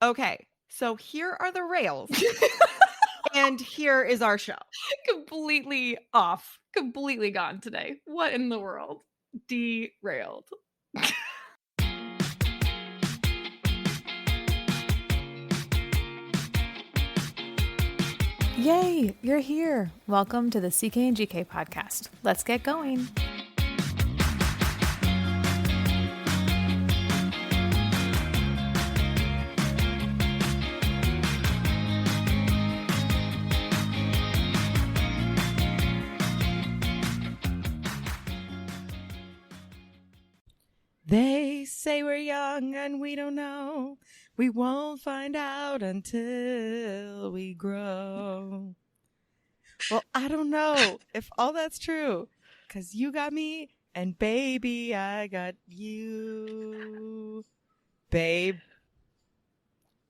Okay, so here are the rails, and here is our show. Completely off. Completely gone today. What in the world? Derailed. Yay, you're here. Welcome to the CK and GK podcast. Let's get going. They say we're young and we don't know. We won't find out until we grow. Well, I don't know if all that's true, because you got me and baby, I got you. Babe,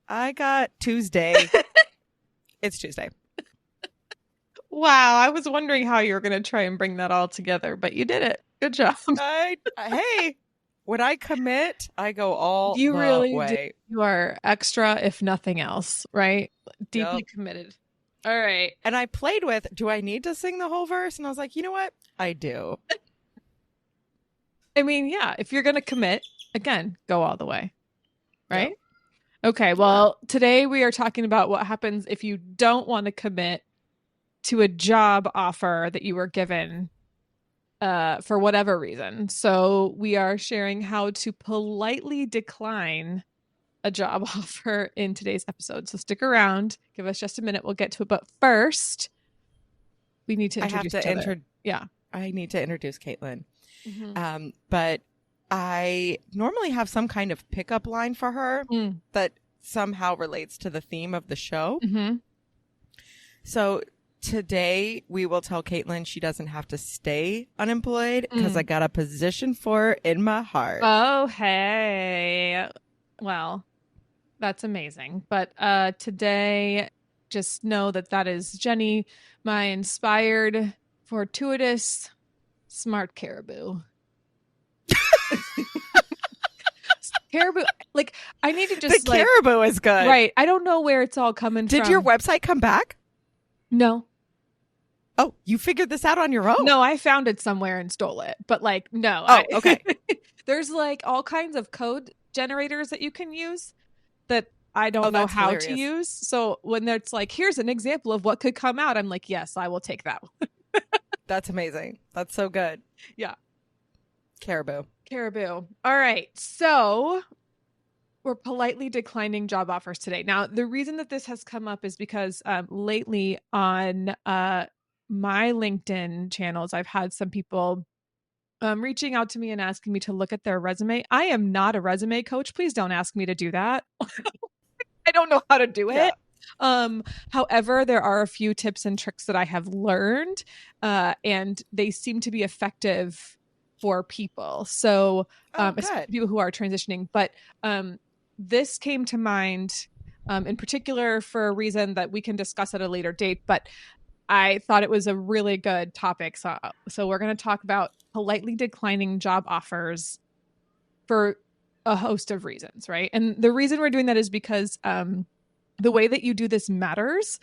I got Tuesday. It's Tuesday. Wow, I was wondering how you were going to try and bring that all together, but you did it. Good job. Hey, when I commit, I go all You the really way. do. You are extra, if nothing else, right? Deeply committed. All right. And I played with, do I need to sing the whole verse? And I was like, you know what? I do. I mean, yeah, if you're going to commit, again, go all the way, right? Yep. Okay, well, today we are talking about what happens if you don't want to commit to a job offer that you were given for whatever reason. So we are sharing how to politely decline a job offer in today's episode. So stick around. Give us just a minute. We'll get to it. But first, we need to introduce each other. I need to introduce Caitlin. Mm-hmm. But I normally have some kind of pickup line for her that somehow relates to the theme of the show. Mm-hmm. So today we will tell Caitlin she doesn't have to stay unemployed because I got a position for her in my heart. Oh, hey. Well, that's amazing. But today, just know that is Jenny, my inspired, fortuitous, smart caribou. Caribou, like, I need to just the caribou is good. Right. I don't know where it's all coming from. Did your website come back? No. Oh, you figured this out on your own? No, I found it somewhere and stole it. But like, no. Oh, okay. There's like all kinds of code generators that you can use that I don't know how to use. So when it's like, here's an example of what could come out, I'm like, yes, I will take that one. That's amazing. That's so good. Yeah. Caribou. All right. So we're politely declining job offers today. Now, the reason that this has come up is because lately on my LinkedIn channels, I've had some people reaching out to me and asking me to look at their resume. I am not a resume coach. Please don't ask me to do that. I don't know how to do it. However, there are a few tips and tricks that I have learned, and they seem to be effective for people. So, especially people who are transitioning. But this came to mind in particular for a reason that we can discuss at a later date. But I thought it was a really good topic. So we're going to talk about politely declining job offers for a host of reasons, right? And the reason we're doing that is because the way that you do this matters.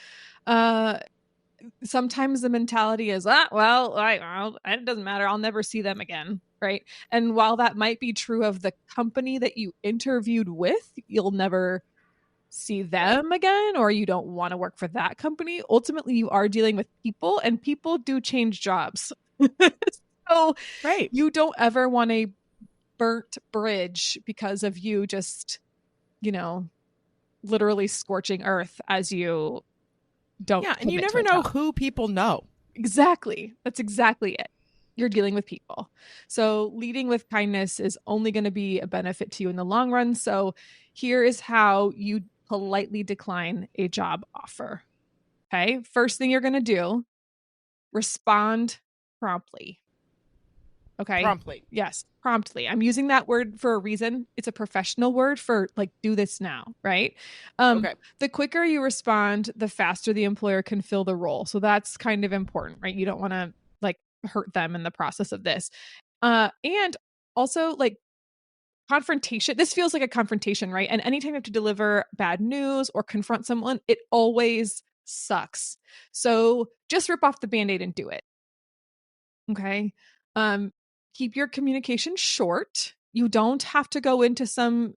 Sometimes the mentality is, it doesn't matter. I'll never see them again, right? And while that might be true of the company that you interviewed with, you'll never see them again, or you don't want to work for that company. Ultimately, you are dealing with people, and people do change jobs. So you don't ever want a burnt bridge because of you just, literally scorching earth as you don't. Yeah, and you never know who people know. Exactly. That's exactly it. You're dealing with people. So leading with kindness is only going to be a benefit to you in the long run. So here is how you politely decline a job offer. Okay. First thing you're going to do, respond promptly. Okay. Promptly. Yes. Promptly. I'm using that word for a reason. It's a professional word for like, do this now. Right. Okay. The quicker you respond, the faster the employer can fill the role. So that's kind of important, right? You don't want to like hurt them in the process of this. And also like confrontation. This feels like a confrontation, right? And anytime you have to deliver bad news or confront someone, it always sucks. So just rip off the Band-Aid and do it. Okay. Keep your communication short. You don't have to go into some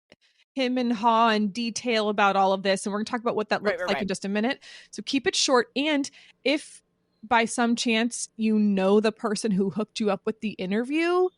him and haw and detail about all of this. And we're going to talk about what that looks like in just a minute. So keep it short. And if by some chance you know the person who hooked you up with the interview,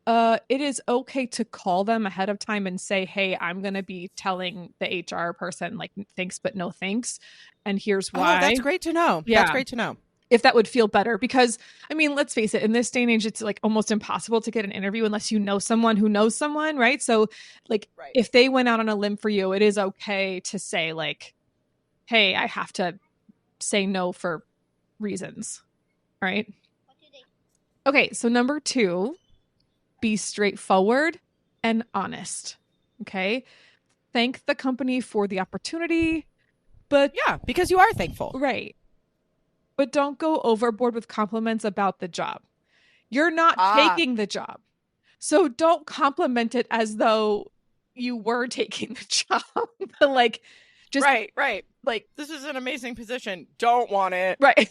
it is okay to call them ahead of time and say, hey, I'm going to be telling the HR person, like, thanks, but no thanks. And here's why. Oh, that's great to know. Yeah. That's great to know. If that would feel better, because I mean, let's face it, in this day and age, it's like almost impossible to get an interview unless you know someone who knows someone, right? So like if they went out on a limb for you, it is okay to say like, hey, I have to say no for reasons, right? Okay, so number 2, be straightforward and honest. Okay. Thank the company for the opportunity, but yeah, because you are thankful. Right. But don't go overboard with compliments about the job. You're not taking the job. So don't compliment it as though you were taking the job. Like, just right. Like, this is an amazing position. Don't want it. Right.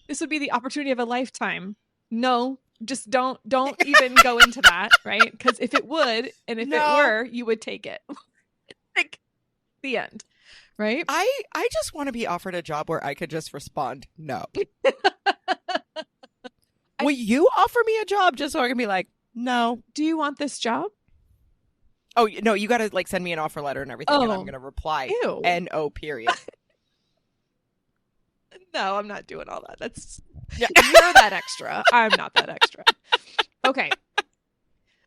This would be the opportunity of a lifetime. No, just don't even go into that, right? Because if it would, and if it were, you would take it. Like, the end. Right? I just want to be offered a job where I could just respond no. Will you offer me a job just so I can be like, no? Do you want this job? Oh, no, you got to like send me an offer letter and everything, and I'm going to reply N-O, period. No, I'm not doing all that. That's you're that extra. I'm not that extra. Okay.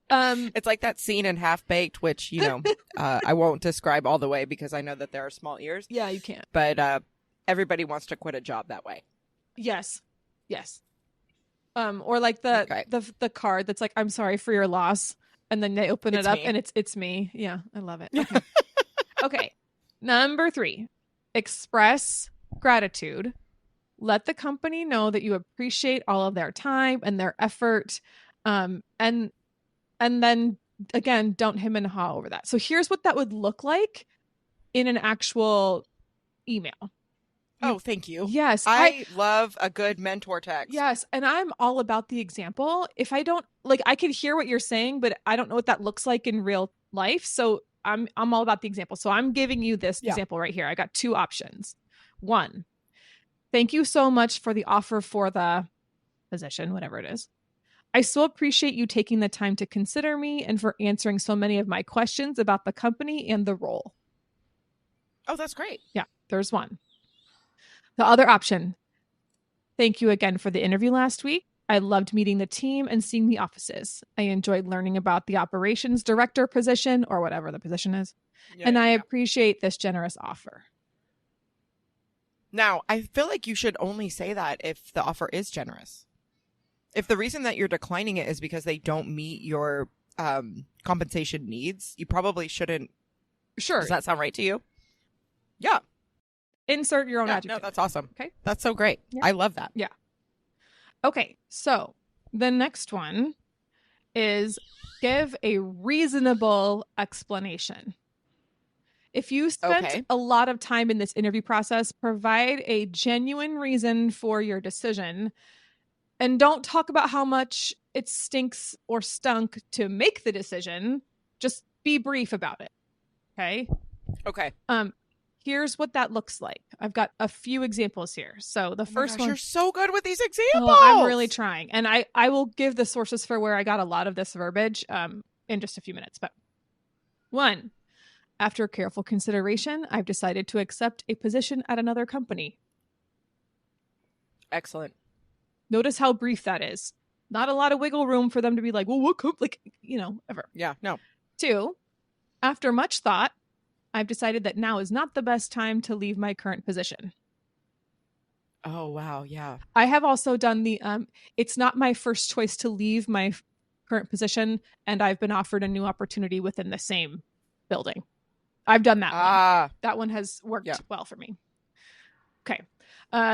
It's like that scene in Half Baked, which, you know, I won't describe all the way because I know that there are small ears. Yeah, you can't. But everybody wants to quit a job that way. Yes. Or like the card that's like, I'm sorry for your loss, and then they open it up and it's me. Yeah, I love it. Okay. Okay. Number 3, express gratitude. Let the company know that you appreciate all of their time and their effort. And then again, don't him and haw over that. So here's what that would look like in an actual email. Oh, thank you. Yes. I love a good mentor text. Yes. And I'm all about the example. If I don't like, I can hear what you're saying, but I don't know what that looks like in real life. So I'm all about the example. So I'm giving you this example right here. I got 2 options. 1, thank you so much for the offer for the position, whatever it is. I so appreciate you taking the time to consider me and for answering so many of my questions about the company and the role. Oh, that's great. Yeah, there's 1. The other option, thank you again for the interview last week. I loved meeting the team and seeing the offices. I enjoyed learning about the operations director position or whatever the position is. And I appreciate this generous offer. Now, I feel like you should only say that if the offer is generous. If the reason that you're declining it is because they don't meet your compensation needs, you probably shouldn't. Sure. Does that sound right to you? Yeah. Insert your own adjective. No, that's awesome. Okay. That's so great. Yeah. I love that. Yeah. Okay. So the next one is give a reasonable explanation. If you spent a lot of time in this interview process, provide a genuine reason for your decision. And don't talk about how much it stinks or stunk to make the decision. Just be brief about it. Okay? Okay. Here's what that looks like. I've got a few examples here. So the first one. You're so good with these examples. Oh, I'm really trying. And I will give the sources for where I got a lot of this verbiage in just a few minutes. But 1, after careful consideration, I've decided to accept a position at another company. Excellent. Notice how brief that is. Not a lot of wiggle room for them to be like, well, what could, like, you know, ever. Yeah, no. 2, after much thought, I've decided that now is not the best time to leave my current position. Oh, wow. Yeah. I have also done the, it's not my first choice to leave my current position, and I've been offered a new opportunity within the same building. I've done that one. That one has worked well for me. Okay.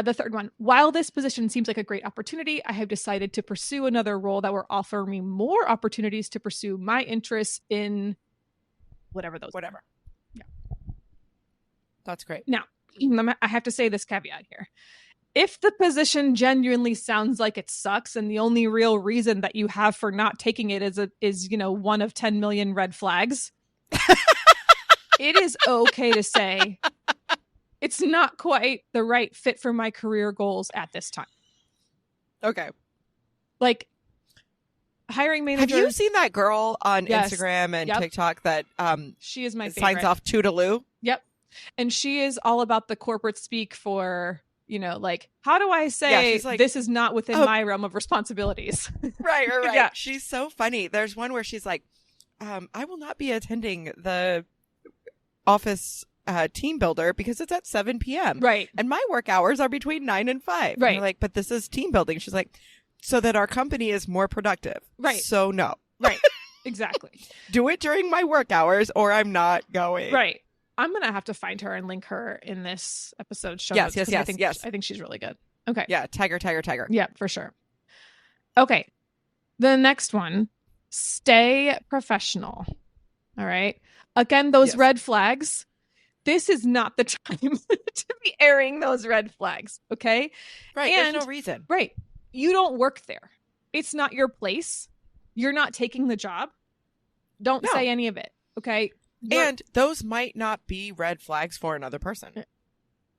The third one, while this position seems like a great opportunity, I have decided to pursue another role that will offer me more opportunities to pursue my interests in whatever those. Whatever. Yeah. That's great. Now, I have to say this caveat here. If the position genuinely sounds like it sucks and the only real reason that you have for not taking it is one of 10 million red flags, it is okay to say it's not quite the right fit for my career goals at this time. Okay. Like, hiring managers. Have you seen that girl on Yes. Instagram and Yep. TikTok that She is my favorite. signs off Toodaloo? Yep. And she is all about the corporate speak for, like, how do I say she's like, this is not within "Oh." my realm of responsibilities? Right. Yeah. She's so funny. There's one where she's like, I will not be attending the office team builder because it's at 7 p.m. Right. And my work hours are between 9 and 5. And Right. you're like, but this is team building. She's like, so that our company is more productive. Right. So no. Right. Exactly. Do it during my work hours or I'm not going. Right. I'm going to have to find her and link her in this episode show Yes, notes, 'cause yes, yes. I think she's really good. Okay. Yeah. Tiger. Yeah, for sure. Okay. The next one, stay professional. All right. Again, those Yes. red flags. This is not the time to be airing those red flags. Okay. Right. And- There's no reason. Right. You don't work there. It's not your place. You're not taking the job. Don't No. say any of it. Okay. And those might not be red flags for another person.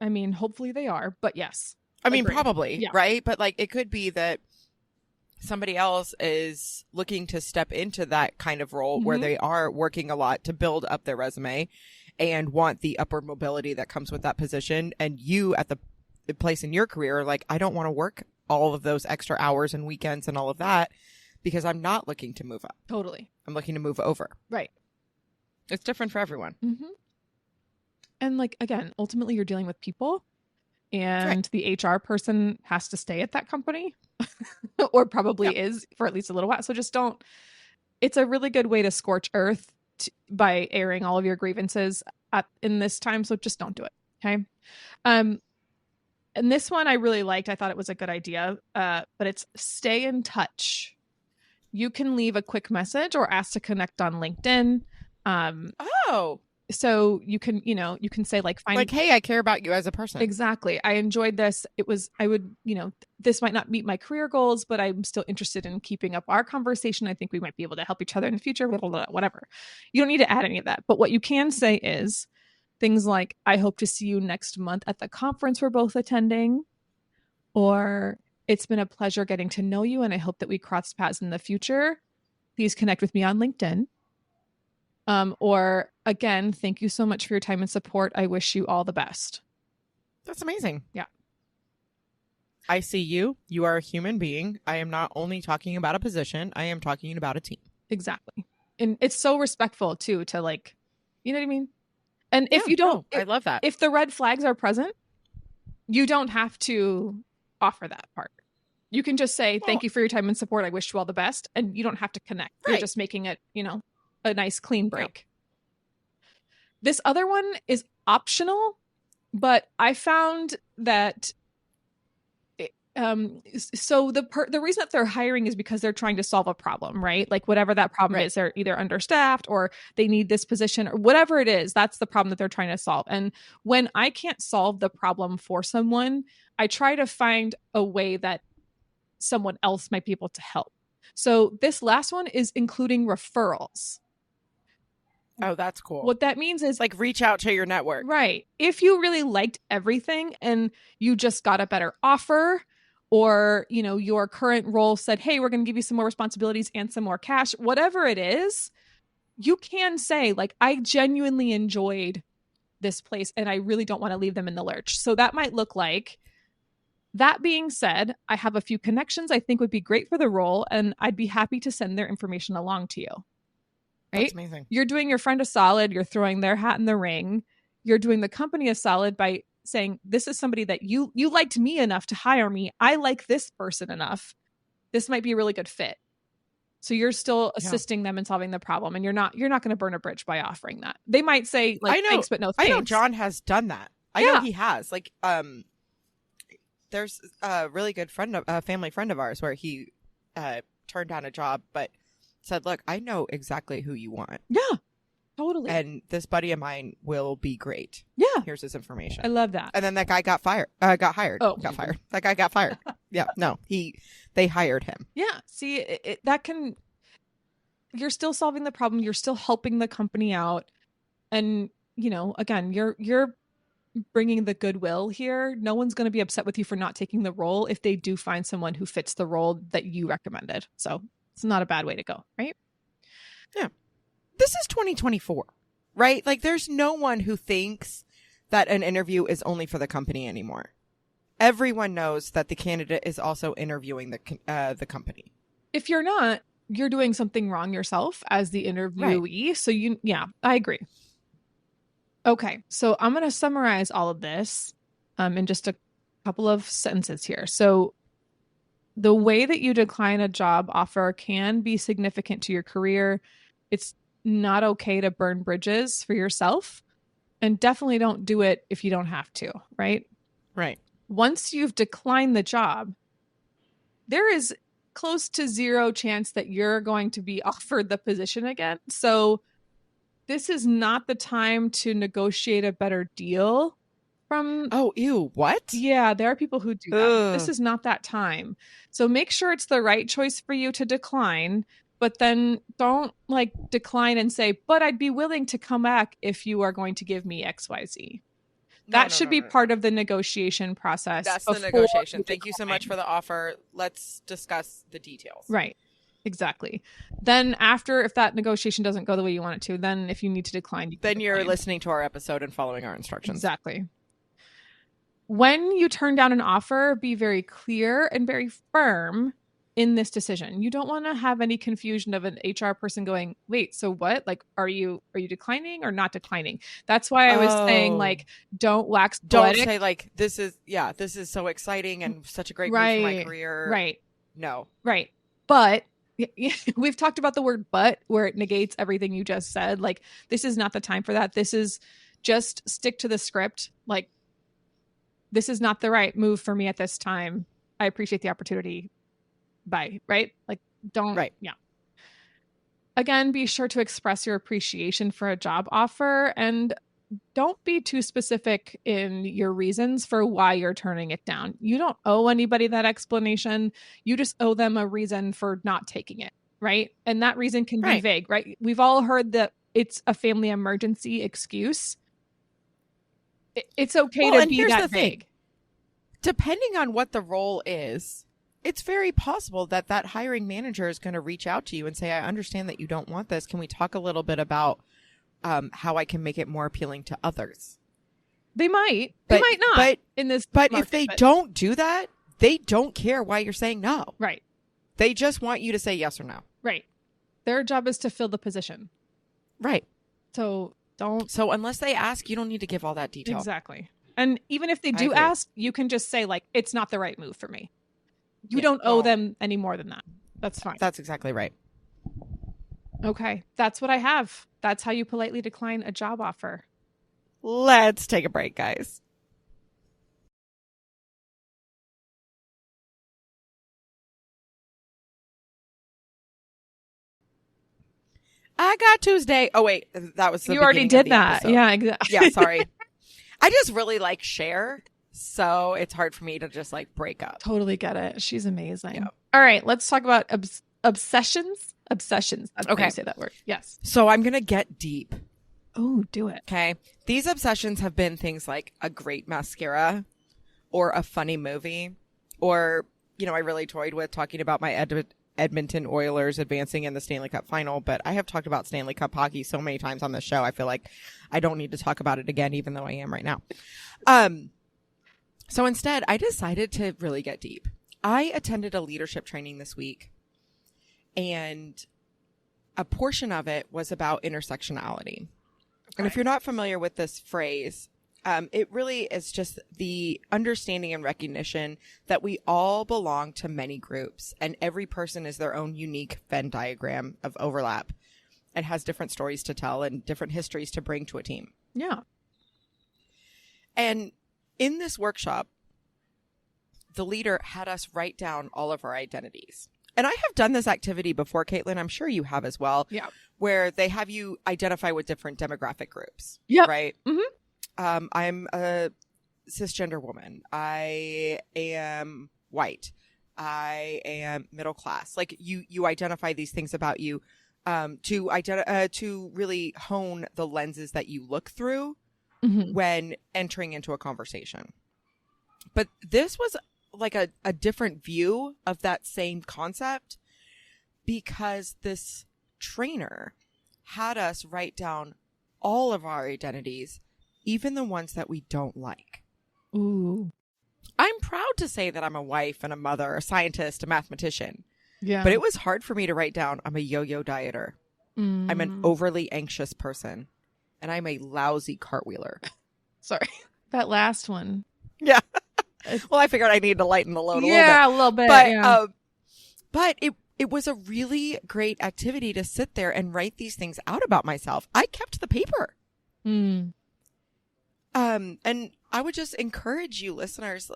I mean, hopefully they are, but yes. I mean, Agreed. probably, Yeah. right? But like, it could be that somebody else is looking to step into that kind of role where Mhm. they are working a lot to build up their resume and want the upward mobility that comes with that position. And you at the place in your career are like, I don't want to work all of those extra hours and weekends and all of that because I'm not looking to move up. Totally. I'm looking to move over. Right. It's different for everyone. Mm-hmm. And like, again, ultimately you're dealing with people and the HR person has to stay at that company or probably is for at least a little while. So just don't, it's a really good way to scorch earth by airing all of your grievances in this time. So just don't do it. Okay. And this one I really liked. I thought it was a good idea, but it's stay in touch. You can leave a quick message or ask to connect on LinkedIn. Oh, So you can, you can say like, find like, hey, I care about you as a person. Exactly. I enjoyed this. This might not meet my career goals, but I'm still interested in keeping up our conversation. I think we might be able to help each other in the future, blah, blah, blah, whatever. You don't need to add any of that. But what you can say is things like, I hope to see you next month at the conference we're both attending, or it's been a pleasure getting to know you and I hope that we cross paths in the future. Please connect with me on LinkedIn. Or again, thank you so much for your time and support. I wish you all the best. That's amazing. Yeah. I see you. You are a human being. I am not only talking about a position. I am talking about a team. Exactly. And it's so respectful too, to like, you know what I mean? And if you don't, I love that. if the red flags are present, you don't have to offer that part. You can just say, thank you for your time and support. I wish you all the best. And you don't have to connect. You're Right. just making it, a nice clean break. This other one is optional, but I found that so the reason that they're hiring is because they're trying to solve a problem, right? Like whatever that problem Right. is, they're either understaffed or they need this position or whatever it is, that's the problem that they're trying to solve. And when I can't solve the problem for someone, I try to find a way that someone else might be able to help. So this last one is including referrals. Oh, that's cool. What that means is It's like reach out to your network. right. If you really liked everything and you just got a better offer, or, your current role said, hey, we're going to give you some more responsibilities and some more cash, whatever it is, you can say like, I genuinely enjoyed this place and I really don't want to leave them in the lurch. So that might look like, that being said, I have a few connections I think would be great for the role and I'd be happy to send their information along to you. Right? That's amazing. You're doing your friend a solid. You're throwing their hat in the ring. You're doing the company a solid by saying, this is somebody that you liked me enough to hire me. I like this person enough. This might be a really good fit. So you're still assisting them in solving the problem. And you're not going to burn a bridge by offering that. They might say like, I know, thanks, but no I thanks. know John has done that. I Yeah. know he has. Like, there's a really good family friend of ours where he turned down a job, but said, look, I know exactly who you want. Yeah, totally. And this buddy of mine will be great. Yeah. Here's his information. I love that. And then that guy got hired. Oh. Got fired. That guy got fired. Yeah. No, they hired him. Yeah. See, you're still solving the problem. You're still helping the company out. And, again, you're bringing the goodwill here. No one's going to be upset with you for not taking the role if they do find someone who fits the role that you recommended. So it's not a bad way to go, right? Yeah. This is 2024, right? Like, there's no one who thinks that an interview is only for the company anymore. Everyone knows that the candidate is also interviewing the company. If you're not, you're doing something wrong yourself as the interviewee. Right. So I agree. Okay, so I'm going to summarize all of this in just a couple of sentences here. So the way that you decline a job offer can be significant to your career. It's not okay to burn bridges for yourself, and definitely don't do it if you don't have to, right? Right. Once you've declined the job, there is close to zero chance that you're going to be offered the position again. So this is not the time to negotiate a better deal from... Oh, ew, what? Yeah, there are people who do that. Ugh. This is not that time. So make sure it's the right choice for you to decline, but then don't decline and say, but I'd be willing to come back if you are going to give me XYZ. That should be part of the negotiation process. That's the negotiation. Thank you so much for the offer. Let's discuss the details. Right. Exactly. Then if that negotiation doesn't go the way you want it to, then if you need to decline, you're listening to our episode and following our instructions. Exactly. When you turn down an offer, be very clear and very firm in this decision. You don't want to have any confusion of an HR person going, wait, so what? Are you declining or not declining? That's why I was saying don't wax poetic. Don't say this is so exciting and such a great move for my career. Right. No. Right. But we've talked about the word but, where it negates everything you just said. This is not the time for that. This is just stick to the script. This is not the right move for me at this time. I appreciate the opportunity. Bye. Right? Don't. Right. Yeah. Again, be sure to express your appreciation for a job offer, and don't be too specific in your reasons for why you're turning it down. You don't owe anybody that explanation. You just owe them a reason for not taking it, right? And that reason can be vague, right? We've all heard that it's a family emergency excuse. It's okay to be that vague. Depending on what the role is, it's very possible that hiring manager is going to reach out to you and say, I understand that you don't want this. Can we talk a little bit about how I can make it more appealing to others? They might not in this. But if they don't do that, they don't care why you're saying no. Right. They just want you to say yes or no. Right. Their job is to fill the position. Right. So So unless they ask, you don't need to give all that detail. Exactly. And even if they do ask, you can just say it's not the right move for me. You don't owe them any more than that. That's fine. That's exactly right. Okay. That's what I have. That's how you politely decline a job offer. Let's take a break, guys. I got Tuesday. Oh, wait. That was the You already did that. Episode. Yeah, exactly. Yeah, sorry. I just really Cher. So it's hard for me to just break up. Totally get it. She's amazing. Yep. All right. Let's talk about obsessions. Obsessions. That's how you say that word. Yes. So I'm going to get deep. Oh, do it. Okay. These obsessions have been things like a great mascara or a funny movie, or, I really toyed with talking about my Edmonton Oilers advancing in the Stanley Cup final, but I have talked about Stanley Cup hockey so many times on this show. I feel like I don't need to talk about it again, even though I am right now. So instead, I decided to really get deep. I attended a leadership training this week, and a portion of it was about intersectionality. Okay. And if you're not familiar with this phrase, it really is just the understanding and recognition that we all belong to many groups, and every person is their own unique Venn diagram of overlap and has different stories to tell and different histories to bring to a team. Yeah. And in this workshop, the leader had us write down all of our identities. And I have done this activity before, Caitlin. I'm sure you have as well. Yeah. Where they have you identify with different demographic groups. Yep. Right? Mm-hmm. I'm a cisgender woman. I am white. I am middle class. Like you identify these things about you to really hone the lenses that you look through when entering into a conversation. But this was like a different view of that same concept, because this trainer had us write down all of our identities, even the ones that we don't like. Ooh. I'm proud to say that I'm a wife and a mother, a scientist, a mathematician. Yeah. But it was hard for me to write down I'm a yo-yo dieter. I'm an overly anxious person. And I'm a lousy cartwheeler. Sorry. That last one. Yeah. Well, I figured I needed to lighten the load a little bit. But it was a really great activity to sit there and write these things out about myself. I kept the paper. And I would just encourage you listeners,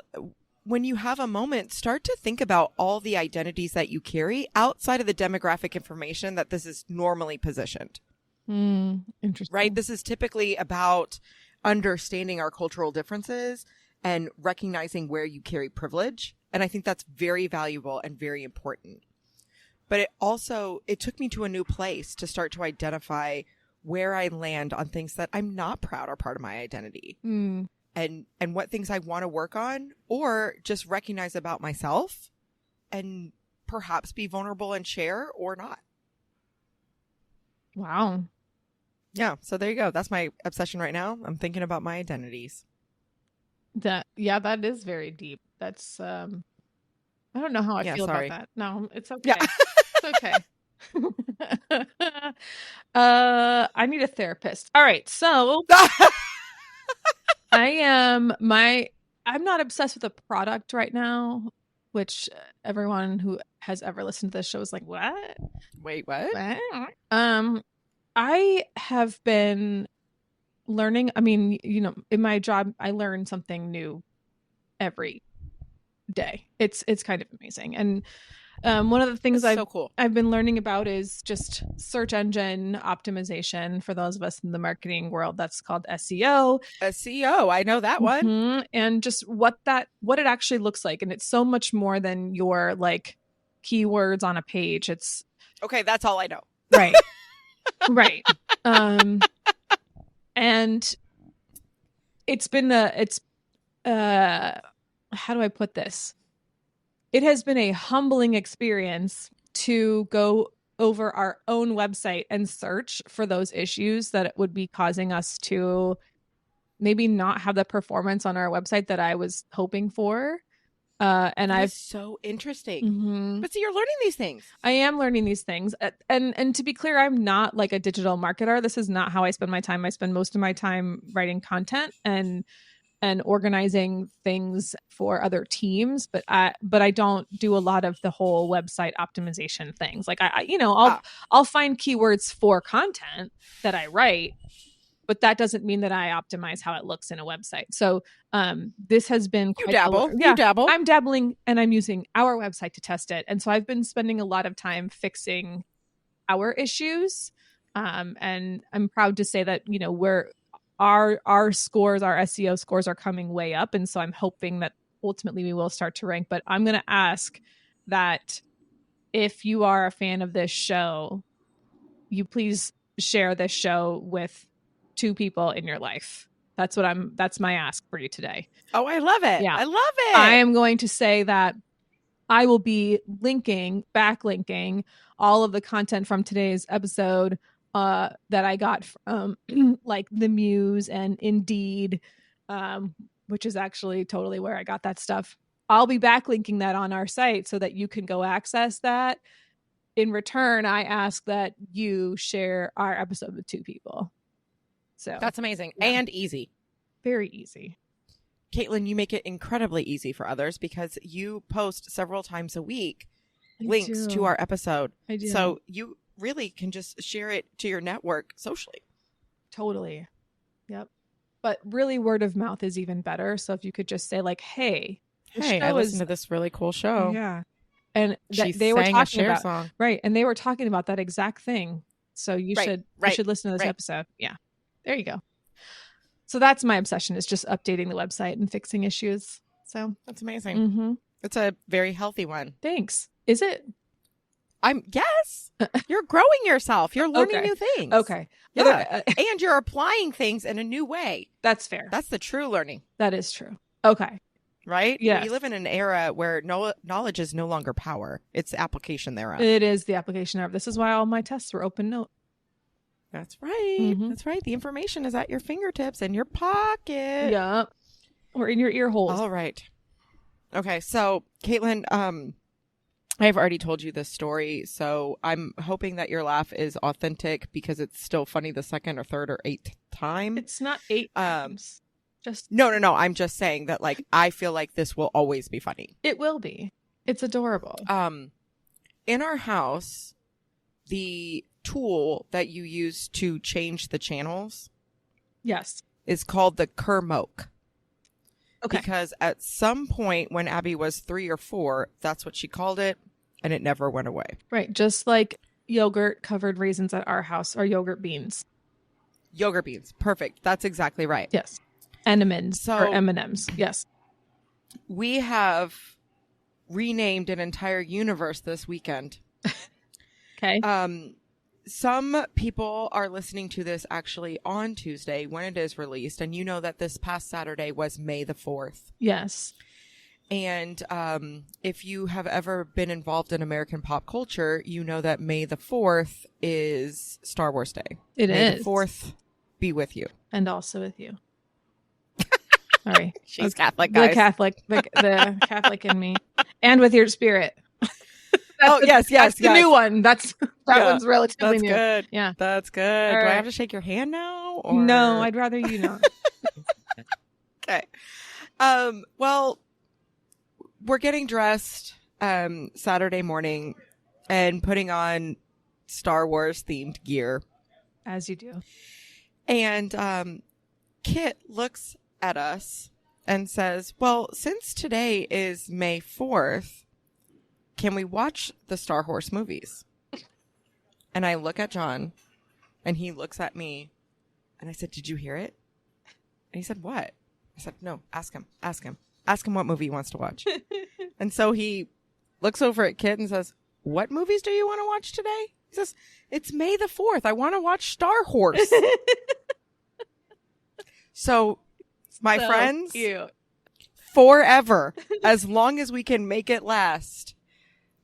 when you have a moment, start to think about all the identities that you carry outside of the demographic information that this is normally positioned. Interesting. Right? This is typically about understanding our cultural differences and recognizing where you carry privilege. And I think that's very valuable and very important. But it took me to a new place to start to identify where I land on things that I'm not proud are part of my identity. And what things I want to work on, or just recognize about myself and perhaps be vulnerable and share or not. Wow. Yeah. So there you go. That's my obsession right now. I'm thinking about my identities. That is very deep. That's I don't know how I feel about that. No, it's okay. Yeah. It's okay. I need a therapist. All right, so I'm not obsessed with a product right now, which everyone who has ever listened to this show is like, what? Wait, what? I have been learning. I mean, in my job, I learn something new every day. It's kind of amazing. And one of the things I've been learning about is just search engine optimization. For those of us in the marketing world, that's called SEO. SEO, I know that one. And just what it actually looks like. And it's so much more than your like keywords on a page. It's okay. That's all I know. Right. Right. And it's been how do I put this? It has been a humbling experience to go over our own website and search for those issues that would be causing us to maybe not have the performance on our website that I was hoping for. And so interesting. But see, you're learning these things. I am learning these things. And to be clear, I'm not like a digital marketer. This is not how I spend my time. I spend most of my time writing content and organizing things for other teams, but I don't do a lot of the whole website optimization things. Like I'll find keywords for content that I write, but that doesn't mean that I optimize how it looks in a website. So this has been quite you dabble. I'm dabbling, and I'm using our website to test it. And so I've been spending a lot of time fixing our issues. And I'm proud to say that, our scores, our SEO scores are coming way up. And so I'm hoping that ultimately we will start to rank. But I'm going to ask that if you are a fan of this show, you please share this show with 2 people in your life. That's my ask for you today. Oh, I love it. Yeah. I love it. I am going to say that I will be backlinking all of the content from today's episode that I got from like the Muse and Indeed, which is actually totally where I got that stuff. I'll be backlinking that on our site so that you can go access that. In return, I ask that you share our episode with 2 people. So that's amazing. Yeah. And easy. Very easy. Caitlin, you make it incredibly easy for others because you post several times a week links to our episode. I do. So you really can just share it to your network socially. Totally. Yep. But really word of mouth is even better. So if you could just say like, hey, Hey, I listened to this really cool show. Yeah. And She they were sang a talking Cher about song. right, and they were talking about that exact thing. So you Right, should listen to this right. episode. Yeah. There you go. So that's my obsession, is just updating the website and fixing issues. So That's amazing. mm-hmm. It's a very healthy one. Thanks. Is it? Yes. You're growing yourself. You're learning Okay. new things. Okay. Yeah. And you're applying things in a new way. That's fair. That's the true learning. That is true. Okay. Right? Yes. We live in an era where knowledge is no longer power. It's application thereof. It is the application of. This is why all my tests were open note. That's right. Mhm. That's right. The information is at your fingertips, in your pocket. Yeah. Or in your ear holes. All right. Okay. So, Caitlin, I've already told you this story, so I'm hoping that your laugh is authentic because it's still funny the second or third or eighth time. It's not 8 times. Just No. I'm just saying that, like, I feel like this will always be funny. it will be. It's adorable. In our house, the tool that you use to change the channels Yes. is called the Kermoke. Okay. Because at some point when Abby was 3 or 4, that's what she called it, and it never went away. Right. Just like yogurt covered raisins at our house are yogurt beans. Yogurt beans. Perfect. That's exactly right. Yes. Enemins So- or M&Ms. Yes. We have renamed an entire universe this weekend. Okay. Some people are listening to this actually on Tuesday when it is released, and you know that this past Saturday was May the 4th. Yes. And if you have ever been involved in American pop culture, you know that May the 4th is Star Wars Day. It May is. the 4th be with you. And also with you. Sorry. She's Catholic, The guys. Catholic. The Catholic in me. And with your spirit. Oh, yes. That's the new one. That Yeah, one's relatively That's new. good. Yeah. That's good. All Do I right. have to shake your hand now? Or... No, I'd rather you not. Okay. Well, we're getting dressed Saturday morning and putting on Star Wars themed gear. As you do. And Kit looks at us and says, well, since today is May 4th, can we watch the Star Wars movies? And I look at John and he looks at me and I said, did you hear it? And he said, what? I said, no, ask him what movie he wants to watch. And so he looks over at Kit and says, what movies do you want to watch today? He says, it's May the 4th. I want to watch Star Horse. So, my So friends, cute. forever, as long as we can make it last,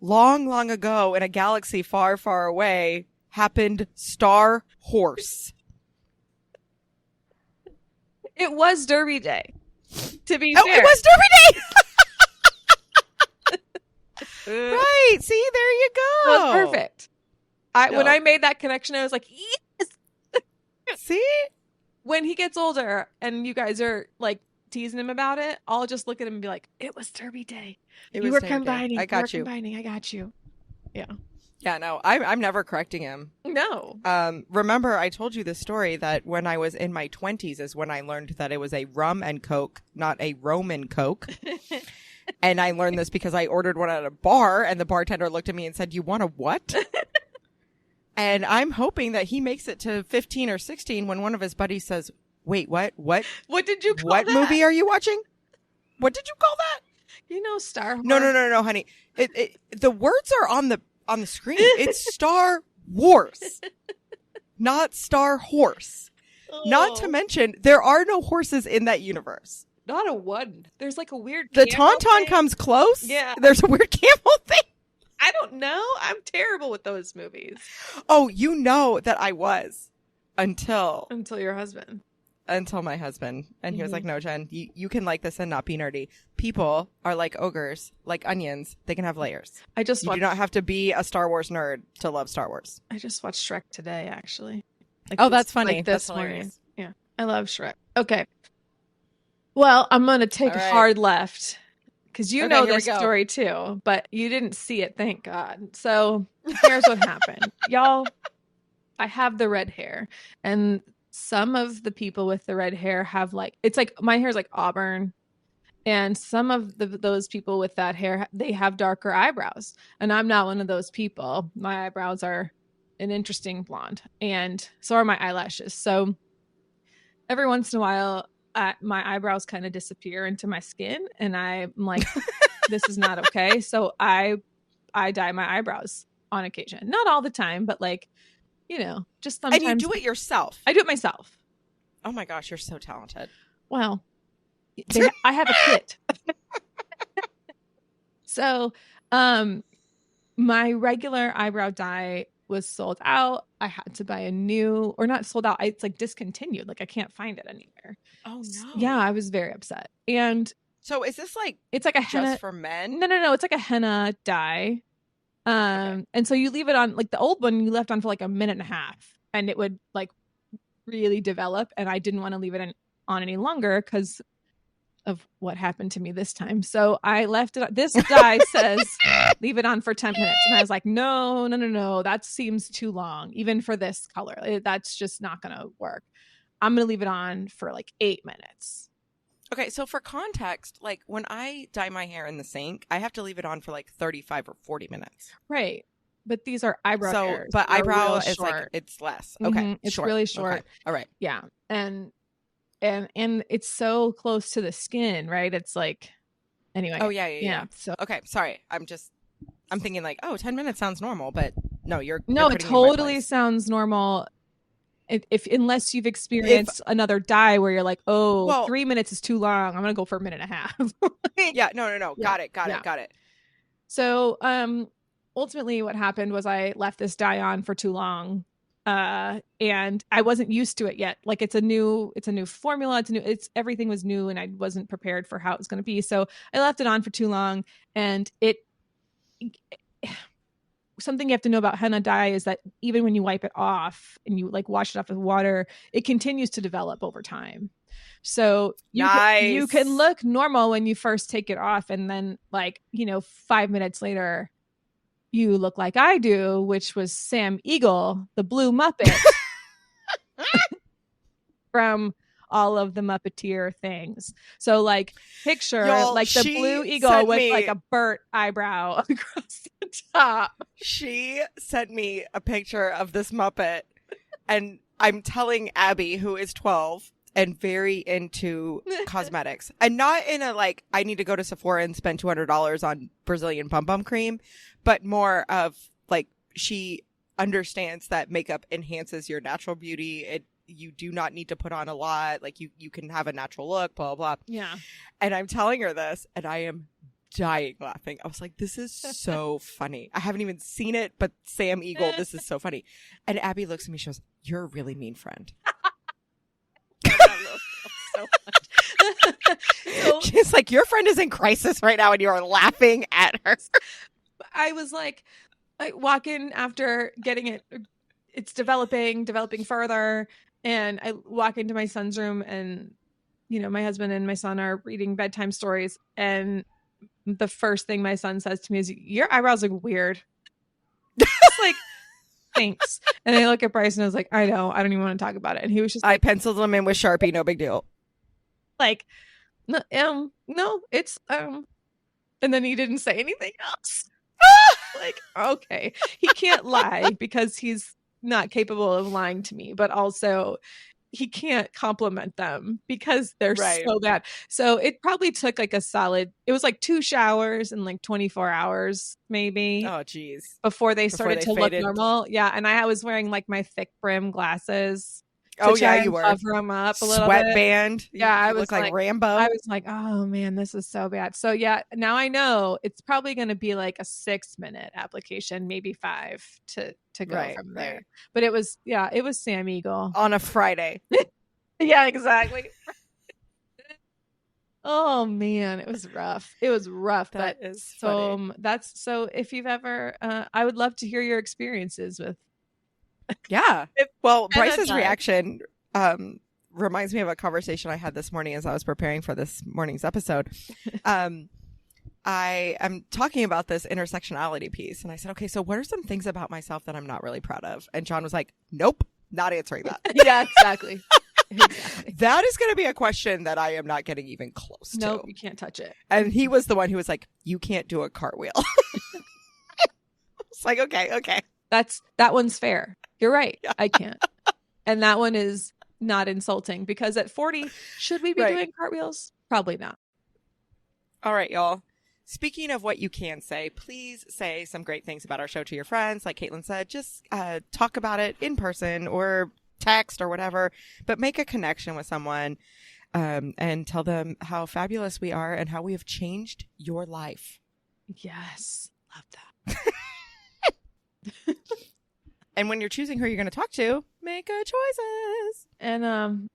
long, long ago in a galaxy far, far away, happened Star Horse. It was Derby Day. To be Oh, fair. it was Derby Day! Right. See, there you It go. was perfect. When No. I made that connection, I was like, yes. See? When he gets older and you guys are like teasing him about it, I'll just look at him and be like, it was Derby Day. It You was were Derby Day. combining. I got you. I got you. Yeah, no, I'm never correcting him. No. Remember, I told you the story that when I was in my 20s is when I learned that it was a rum and Coke, not a Roman Coke. And I learned this because I ordered one at a bar and the bartender looked at me and said, you want a what? And I'm hoping that he makes it to 15 or 16 when one of his buddies says, wait, what? What did you call What that? movie are you watching? What did you call that? You know, Star Wars. No, honey. The words are on the screen. It's Star Wars, not Star Horse. Not to mention, there are no horses in that universe. Not a one. There's like a weird. The camel Tauntaun thing. comes close. Yeah. There's a weird camel thing. I don't know. I'm terrible with those movies. Oh, you know that I was until Your husband. my husband. And he was Mhm. like, no, Jen, you can like this and not be nerdy. People are like ogres, like onions. They can have layers. I just You watched. do not have to be a Star Wars nerd to love Star Wars. I just watched Shrek today, actually. Like Oh, that's funny. Like That's this morning. hilarious. Yeah, I love Shrek. Okay. Well, I'm gonna take All a right. hard left because you Okay, know here we this go. story too, but you didn't see it, thank God. So here's what happened, y'all. I have the red hair, and some of the people with the red hair have like it's like my hair is like auburn, And some of those people with that hair, they have darker eyebrows. And I'm not one of those people. My eyebrows are an interesting blonde. And so are my eyelashes. So every once in a while, my eyebrows kind of disappear into my skin. And I'm like, this is not okay. So I dye my eyebrows on occasion. Not all the time, but like, you know, just sometimes. And you do it yourself? I do it myself. Oh my gosh, you're so talented. Well, I have a kit. So my regular eyebrow dye was sold out. I had to buy a new, or not sold out. It's like discontinued. Like I can't find it anywhere. Oh no. Yeah, I was very upset. And so is this like it's like a henna just for men? No. It's like a henna dye. Okay. And so you leave it on, like the old one you left on for like a minute and a half and it would like really develop. And I didn't want to leave it on any longer because of what happened to me this time. So I left it. This dye says leave it on for 10 minutes. And I was like, no. That seems too long, even for this color. That's just not going to work. I'm going to leave it on for like 8 minutes. Okay. So for context, like when I dye my hair in the sink, I have to leave it on for like 35 or 40 minutes. Right. But these are eyebrow hairs. But eyebrow is like, it's less. Okay. It's really short. Okay. All right. Yeah. And it's so close to the skin, right? It's like, anyway. Oh yeah. So okay, sorry. I'm thinking like, 10 minutes sounds normal, but no, you're no, you're it totally sounds normal. Unless you've experienced another dye where you're like, 3 minutes is too long. I'm gonna go for a minute and a half. Yeah, no. Got it. So ultimately, what happened was I left this dye on for too long. And I wasn't used to it yet. Like it's a new formula. Everything was new and I wasn't prepared for how it was going to be. So I left it on for too long and something you have to know about henna dye is that even when you wipe it off and you like wash it off with water, it continues to develop over time. So you can look normal when you first take it off. And then 5 minutes later, you look like I do, which was Sam Eagle, the blue Muppet from all of the Muppeteer things. So picture the blue eagle with like a burnt eyebrow across the top. She sent me a picture of this Muppet and I'm telling Abby, who is 12 and very into cosmetics, and not in a I need to go to Sephora and spend $200 on Brazilian bum bum cream, but more of she understands that makeup enhances your natural beauty. You do not need to put on a lot. You can have a natural look, blah, blah, blah. Yeah. And I'm telling her this and I am dying laughing. I was like, this is so funny. I haven't even seen it, but Sam Eagle, this is so funny. And Abby looks at me, she goes, you're a really mean friend. So she's like, your friend is in crisis right now and you are laughing at her. I was I walk in after getting it's developing further, and I walk into my son's room and my husband and my son are reading bedtime stories, and the first thing my son says to me is, your eyebrows look weird. It's thanks. And I look at Bryce and I was like, I know, I don't even want to talk about it. And he was just I penciled him in with Sharpie, no big deal. No, it's and then he didn't say anything else. Okay, he can't lie because he's not capable of lying to me, but also he can't compliment them because they're so bad. So it probably took it was 2 showers in 24 hours maybe. Oh geez. Before they started to look normal. Yeah. And I was wearing my thick brim glasses. Oh yeah, you were. Cover them up a little bit. Sweatband. Yeah, I was like Rambo. I was like, oh man, this is so bad. So yeah, now I know it's probably going to be a 6-minute application, maybe 5 to go from there. Right. But it was Sam Eagle on a Friday. Yeah, exactly. Oh man, it was rough. That is funny. So if you've ever, I would love to hear your experiences with. Yeah. Well, Bryce's reaction reminds me of a conversation I had this morning as I was preparing for this morning's episode. I am talking about this intersectionality piece, and I said, okay, so what are some things about myself that I'm not really proud of? And John was like, nope, not answering that. Yeah, exactly. Exactly. That is going to be a question that I am not getting even close to. Nope, you can't touch it. And he was the one who was like, you can't do a cartwheel. It's like, okay. That one's fair. You're right. Yeah. I can't. And that one is not insulting because at 40, should we be Right. doing cartwheels? Probably not. All right, y'all. Speaking of what you can say, please say some great things about our show to your friends. Like Caitlin said, just talk about it in person or text or whatever, but make a connection with someone and tell them how fabulous we are and how we have changed your life. Yes. Love that. And when you're choosing who you're going to talk to, make good choices. And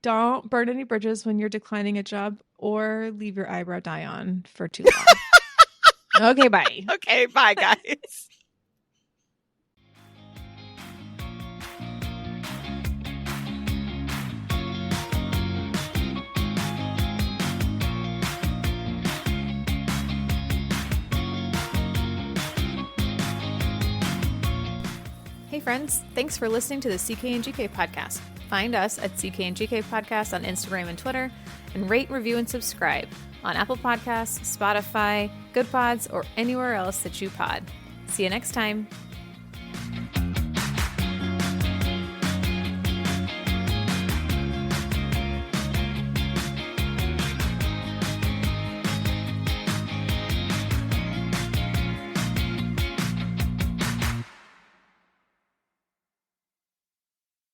don't burn any bridges when you're declining a job or leave your eyebrow dye on for too long. Okay, bye. Okay, bye, guys. Hey friends, thanks for listening to the CK and GK podcast. Find us at CK and GK podcast on Instagram and Twitter, and rate, review, and subscribe on Apple Podcasts, Spotify, Good Pods, or anywhere else that you pod. See you next time.